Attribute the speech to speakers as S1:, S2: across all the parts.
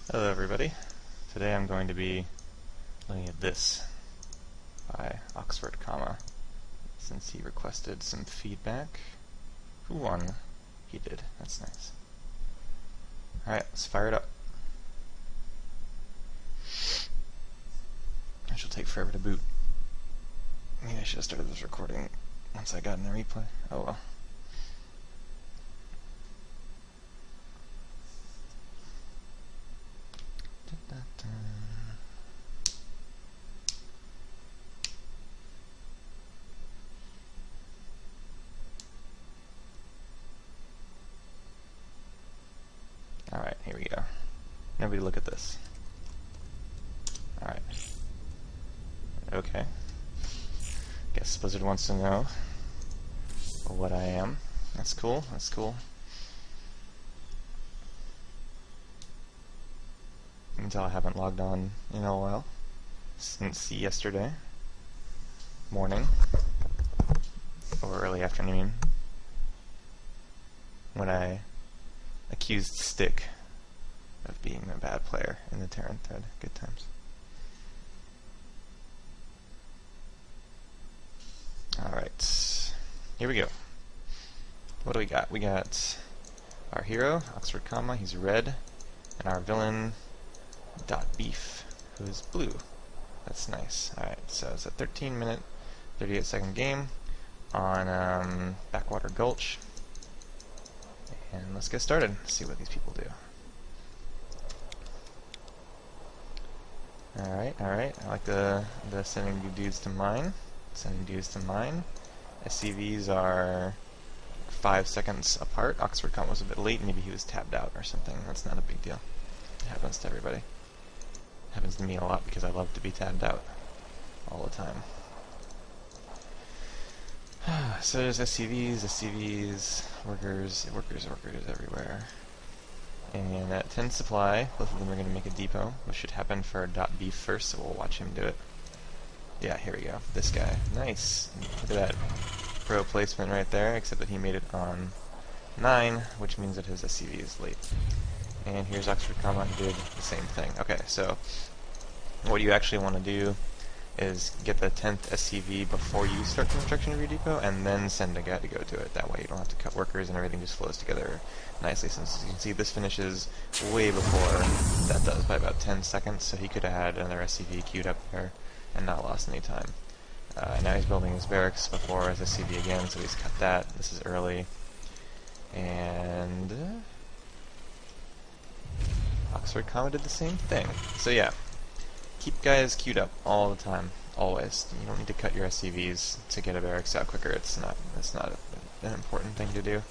S1: Hello everybody. Today I'm going to be looking at this by OxfordComma, since he requested some feedback. Who won? He did. That's nice. Alright, let's fire it up. It should take forever to boot. Maybe I should have started this recording once I got in the replay. Oh well. Alright, here we go. Nobody look at this. Alright. Okay. Guess Blizzard wants to know what I am. That's cool, that's cool. Until I haven't logged on in a while. Since yesterday morning. Or early afternoon. When I accused Stick of being a bad player in the Terran thread. Good times. Alright, here we go. What do we got? We got our hero, OxfordComma, he's red, and our villain, .beef, who is blue. That's nice. Alright, so it's a 13-minute, 38-second game on Backwater Gulch. And let's get started, see what these people do. Alright, I like the sending dudes to mine. Sending dudes to mine. SCVs are 5 seconds apart. OxfordComma was a bit late, maybe he was tabbed out or something. That's not a big deal. It happens to everybody. It happens to me a lot because I love to be tabbed out all the time. So there's SCVs, workers everywhere. And at 10 supply, both of them are going to make a depot, which should happen for .beef first, so we'll watch him do it. Yeah, here we go. This guy. Nice. Look at that pro placement right there, except that he made it on 9, which means that his SCV is late. And here's OxfordComma, who did the same thing. Okay, so what you actually want to do is get the 10th SCV before you start construction of your depot, and then send a guy to go do it. That way you don't have to cut workers and everything just flows together nicely. Since you can see this finishes way before that does, by about 10 seconds, so he could have had another SCV queued up there and not lost any time. Now he's building his barracks before his SCV again, so he's cut that. This is early. And OxfordComma did the same thing. So yeah. Keep guys queued up all the time, always. You don't need to cut your SCVs to get a barracks out quicker. It's not an important thing to do.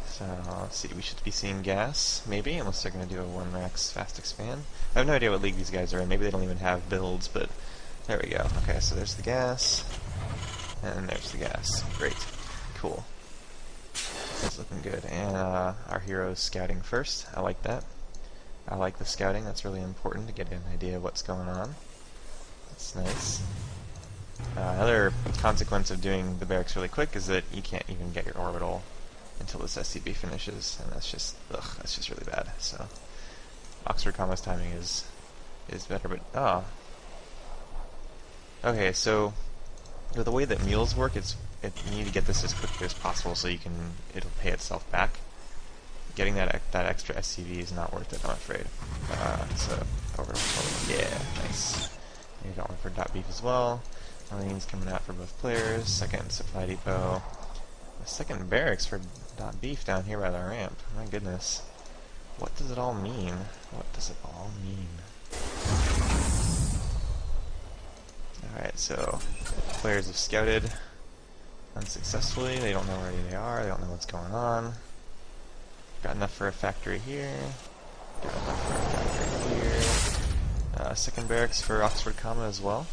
S1: So let's see. We should be seeing gas, maybe, unless they're going to do a 1-max fast expand. I have no idea what league these guys are in. Maybe they don't even have builds, but there we go. Okay, so there's the gas, and there's the gas. Great, cool. That's looking good. And our hero's scouting first. I like that. I like the scouting, that's really important to get an idea of what's going on. That's nice. Another consequence of doing the barracks really quick is that you can't even get your orbital until this SCB finishes, and that's just really bad. So OxfordComma's timing is better, but okay, so the way that mules work, you need to get this as quickly as possible so it'll pay itself back. Getting that extra SCV is not worth it, I'm afraid. So, yeah, nice. You got one for .beef as well. Marines coming out for both players. Second supply depot. The second barracks for .beef down here by the ramp. My goodness. What does it all mean? What does it all mean? Alright, so players have scouted unsuccessfully. They don't know where they are. They don't know what's going on. Got enough for a factory here. Got enough for a factory here. Second barracks for OxfordComma as well.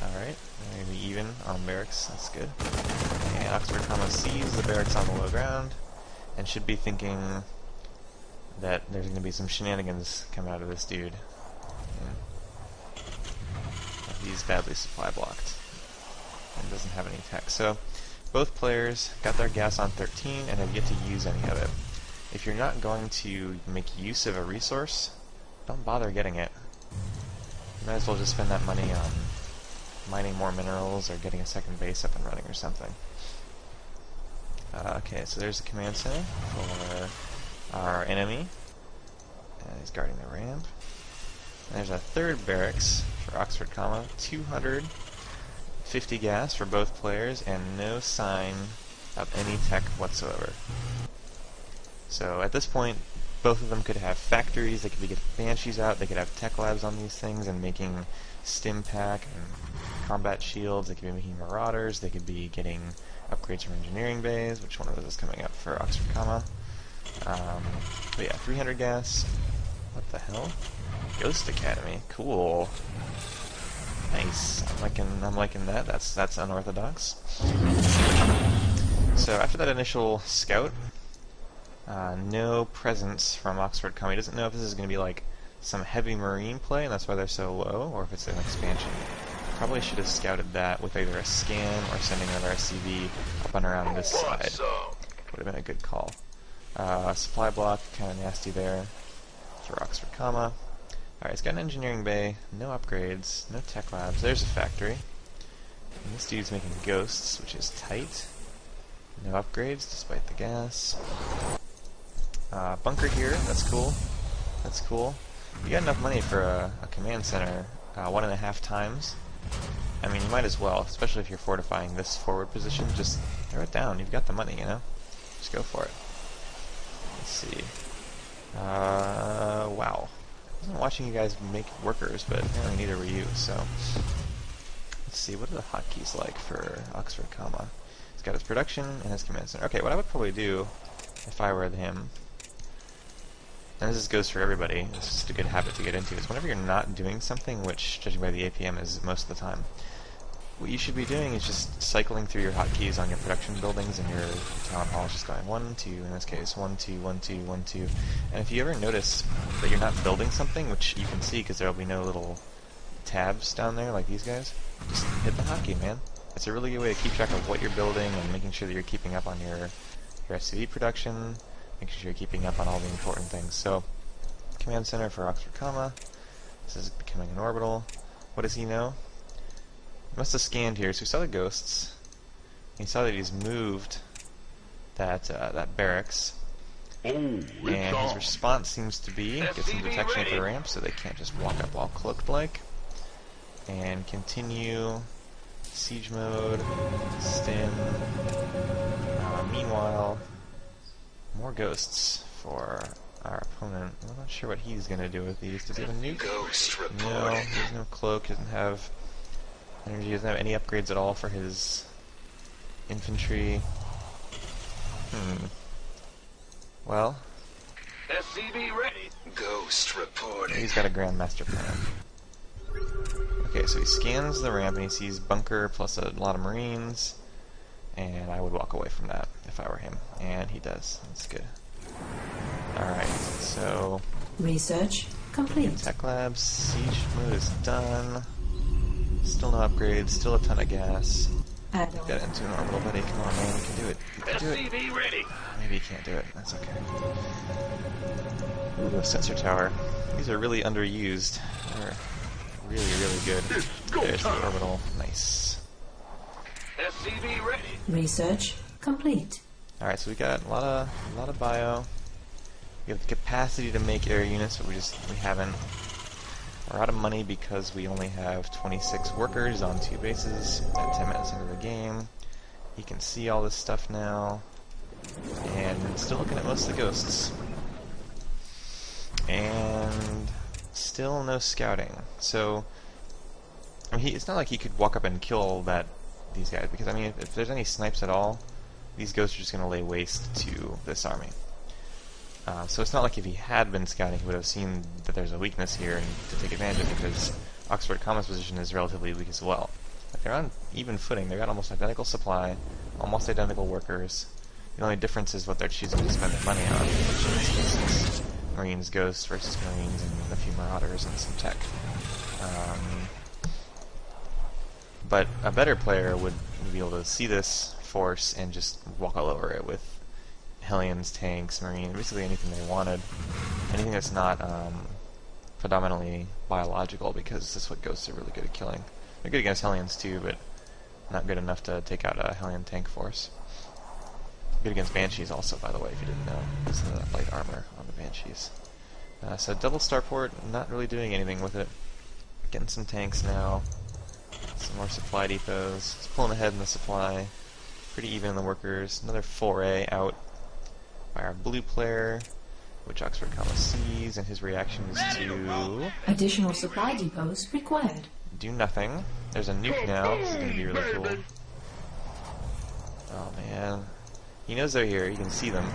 S1: Alright, maybe even on barracks. That's good. And OxfordComma sees the barracks on the low ground and should be thinking that there's going to be some shenanigans come out of this dude. Yeah. He's badly supply blocked and doesn't have any tech. So both players got their gas on 13 and have yet to use any of it. if you're not going to make use of a resource, don't bother getting it. You might as well just spend that money on mining more minerals or getting a second base up and running or something. Okay, so there's the command center for our enemy. He's guarding the ramp. And there's a third barracks for OxfordComma. 250 gas for both players and no sign of any tech whatsoever. So at this point, both of them could have factories, they could be getting Banshees out, they could have tech labs on these things and making stim pack and combat shields, they could be making marauders, they could be getting upgrades from engineering bays, which one of those is coming up for OxfordComma. But yeah, 300 gas. What the hell? Ghost Academy, cool. Nice. I'm liking that. That's unorthodox. So after that initial scout, no presence from OxfordComma. He doesn't know if this is going to be like some heavy marine play, and that's why they're so low, or if it's an expansion. Probably should have scouted that with either a scan or sending another SCV up and around this side. Would have been a good call. Supply block, kind of nasty there for OxfordComma. Alright, it's got an engineering bay, no upgrades, no tech labs. There's a factory. And this dude's making ghosts, which is tight. No upgrades, despite the gas. Bunker here, that's cool. That's cool. You got enough money for a command center 1.5 times. I mean, you might as well, especially if you're fortifying this forward position. Just throw it down. You've got the money, you know? Just go for it. Let's see. Wow. I wasn't watching you guys make workers, but apparently neither were you, so... Let's see, what are the hotkeys like for OxfordComma? He's got his production and his command center. Okay, what I would probably do, if I were him, and this goes for everybody, it's just a good habit to get into, is whenever you're not doing something, which, judging by the APM, is most of the time, what you should be doing is just cycling through your hotkeys on your production buildings and your town halls, just going 1, 2, in this case, 1, 2, 1, 2, 1, 2. And if you ever notice that you're not building something, which you can see because there will be no little tabs down there like these guys, just hit the hotkey, man. It's a really good way to keep track of what you're building and making sure that you're keeping up on your SCV production, making sure you're keeping up on all the important things. So, command center for OxfordComma. This is becoming an orbital. What does he know? He must have scanned here, so he saw the ghosts. He saw that he's moved that barracks. And his response seems to be get some detection at the ramp so they can't just walk up all cloaked like. And continue siege mode, stim. Meanwhile, more ghosts for our opponent. I'm not sure what he's going to do with these. Does he have a nuke? No, he has no cloak, he doesn't have energy, he doesn't have any upgrades at all for his infantry. Well,
S2: SCV ready. Ghost reporting.
S1: He's got a Grandmaster plan. Okay, so he scans the ramp and he sees bunker plus a lot of marines, and I would walk away from that if I were him. And he does. That's good. Alright, so...
S3: Research complete.
S1: Tech labs, siege mode is done. Still no upgrades, still a ton of gas. Get that into an orbital, buddy. Come on, man, you can do it. You can do it.
S2: SCV ready.
S1: Maybe you can't do it. That's okay. Ooh, a sensor tower. These are really underused. They're really, really good. There's the orbital. Nice.
S2: SCV ready.
S3: Research complete.
S1: Alright, so we got a lot of bio. We have the capacity to make air units, but we haven't. We're out of money because we only have 26 workers on 2 bases at 10 minutes into the game. You can see all this stuff now. And still looking at most of the ghosts. And still no scouting. So, I mean, it's not like he could walk up and kill these guys, because I mean, if there's any snipes at all, these ghosts are just going to lay waste to this army. So it's not like if he had been scouting, he would have seen that there's a weakness here and to take advantage of it, because OxfordComma's position is relatively weak as well. Like, they're on even footing. They've got almost identical supply, almost identical workers. The only difference is what they're choosing to spend their money on, which in this case is Marines, Ghosts versus Marines, and a few Marauders and some tech. But a better player would be able to see this force and just walk all over it with Hellions, tanks, Marines, basically anything they wanted. Anything that's not predominantly biological, because this is what Ghosts are really good at killing. They're good against Hellions too, but not good enough to take out a Hellion tank force. Good against Banshees also, by the way, if you didn't know. This is the light armor on the Banshees. So double starport, not really doing anything with it. Getting some tanks now. Some more supply depots. It's pulling ahead in the supply. Pretty even in the workers. Another foray out by our blue player, which OxfordComma sees, and his reaction is to
S3: Additional supply depots required.
S1: do nothing. There's a nuke now. This is going to be really cool. Oh man. He knows they're here. You can see them.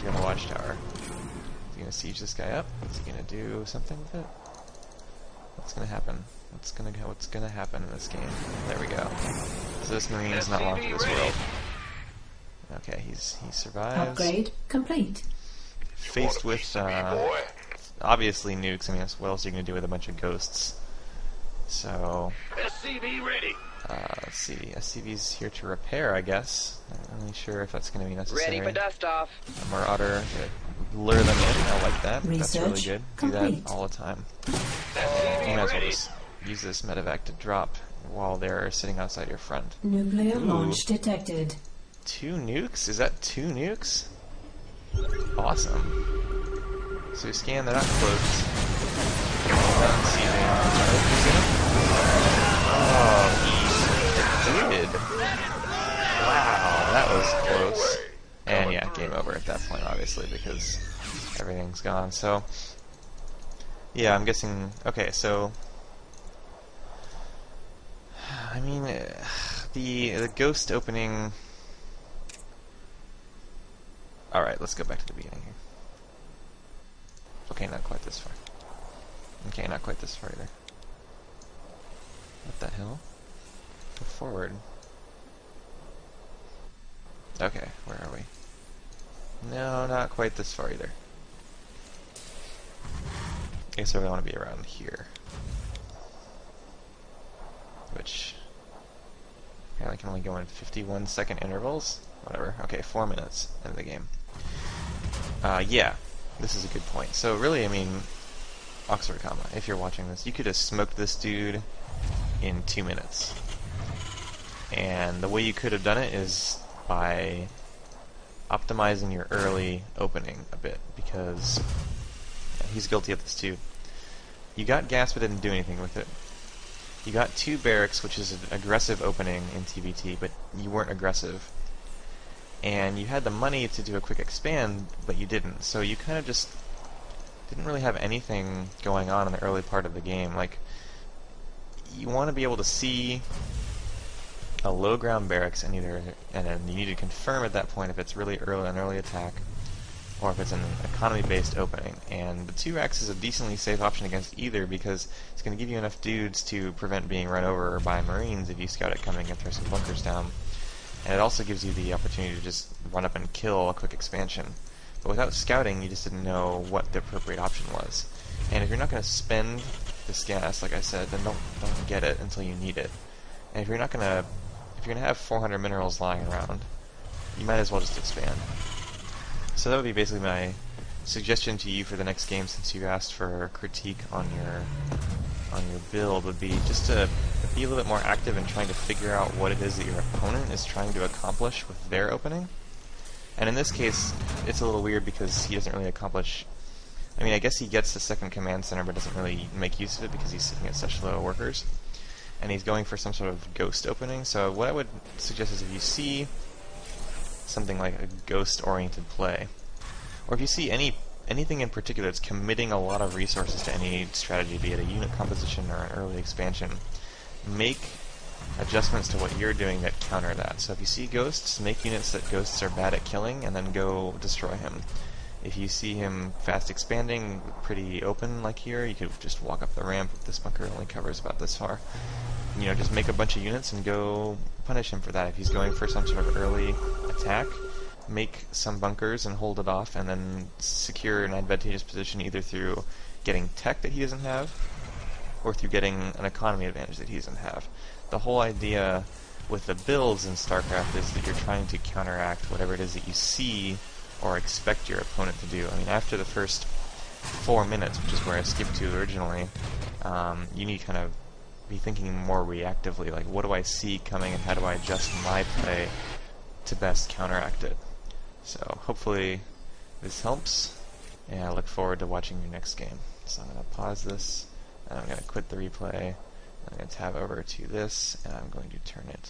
S1: You're on the watchtower. Is he going to siege this guy up? Is he going to do something with it? What's going to happen? What's going to happen in this game? There we go. So this Marine is not long for this world. Okay, he survives.
S3: Upgrade complete.
S1: Faced with obviously nukes. I mean, what else are you going to do with a bunch of ghosts? So
S2: SCV ready.
S1: let's see. SCV's here to repair, I guess. I'm not really sure if that's going to be necessary.
S4: Ready for dust off.
S1: Marauder, lure them in. I like that. That's really
S3: Research
S1: good.
S3: complete.
S1: Do that all the time. You
S2: SCV
S1: might as well
S2: ready.
S1: just use this medevac to drop while they're sitting outside your front.
S3: Nuclear
S1: Ooh.
S3: launch detected.
S1: 2 nukes? Is that 2 nukes? Awesome. So we scan, they're not close. Oh, he did. Wow, that was close. And yeah, game over at that point, obviously, because everything's gone. So, yeah, I'm guessing. Okay, so I mean, the ghost opening. All right, let's go back to the beginning here. Okay, not quite this far. Okay, not quite this far either. What the hell? Go forward. Okay, where are we? No, not quite this far either. I guess I really want to be around here. Which apparently can only go in 51-second intervals. Whatever. Okay, 4 minutes into the game. Yeah, this is a good point. So really, I mean, OxfordComma, if you're watching this, you could have smoked this dude in 2 minutes. And the way you could have done it is by optimizing your early opening a bit, because he's guilty of this too. You got gas but didn't do anything with it. You got 2 barracks, which is an aggressive opening in TVT, but you weren't aggressive. And you had the money to do a quick expand, but you didn't. So you kind of just didn't really have anything going on in the early part of the game. Like, you want to be able to see a low ground barracks, and then you need to confirm at that point if it's really an early attack, or if it's an economy-based opening. And the 2 racks is a decently safe option against either, because it's going to give you enough dudes to prevent being run over by Marines if you scout it coming and throw some bunkers down. And it also gives you the opportunity to just run up and kill a quick expansion. But without scouting, you just didn't know what the appropriate option was. And if you're not going to spend this gas, like I said, then don't get it until you need it. And if you're gonna have 400 minerals lying around, you might as well just expand. So that would be basically my suggestion to you for the next game, since you asked for critique on your build, would be just to be a little bit more active in trying to figure out what it is that your opponent is trying to accomplish with their opening. And in this case, it's a little weird because he doesn't really accomplish. I mean, I guess he gets the second command center, but doesn't really make use of it because he's sitting at such low workers. And he's going for some sort of ghost opening. So what I would suggest is if you see something like a ghost-oriented play, or if you see anything in particular that's committing a lot of resources to any strategy, be it a unit composition or an early expansion, make adjustments to what you're doing that counter that. So if you see ghosts, make units that ghosts are bad at killing, and then go destroy him. If you see him fast expanding, pretty open like here, you could just walk up the ramp. This bunker only covers about this far. You know, just make a bunch of units and go punish him for that. If he's going for some sort of early attack, make some bunkers and hold it off, and then secure an advantageous position either through getting tech that he doesn't have, or through getting an economy advantage that he doesn't have. The whole idea with the builds in StarCraft is that you're trying to counteract whatever it is that you see or expect your opponent to do. I mean, after the first 4 minutes, which is where I skipped to originally, you need to kind of be thinking more reactively, like what do I see coming and how do I adjust my play to best counteract it. So hopefully this helps, and I look forward to watching your next game. So I'm going to pause this, and I'm going to quit the replay, I'm going to tab over to this, and I'm going to turn it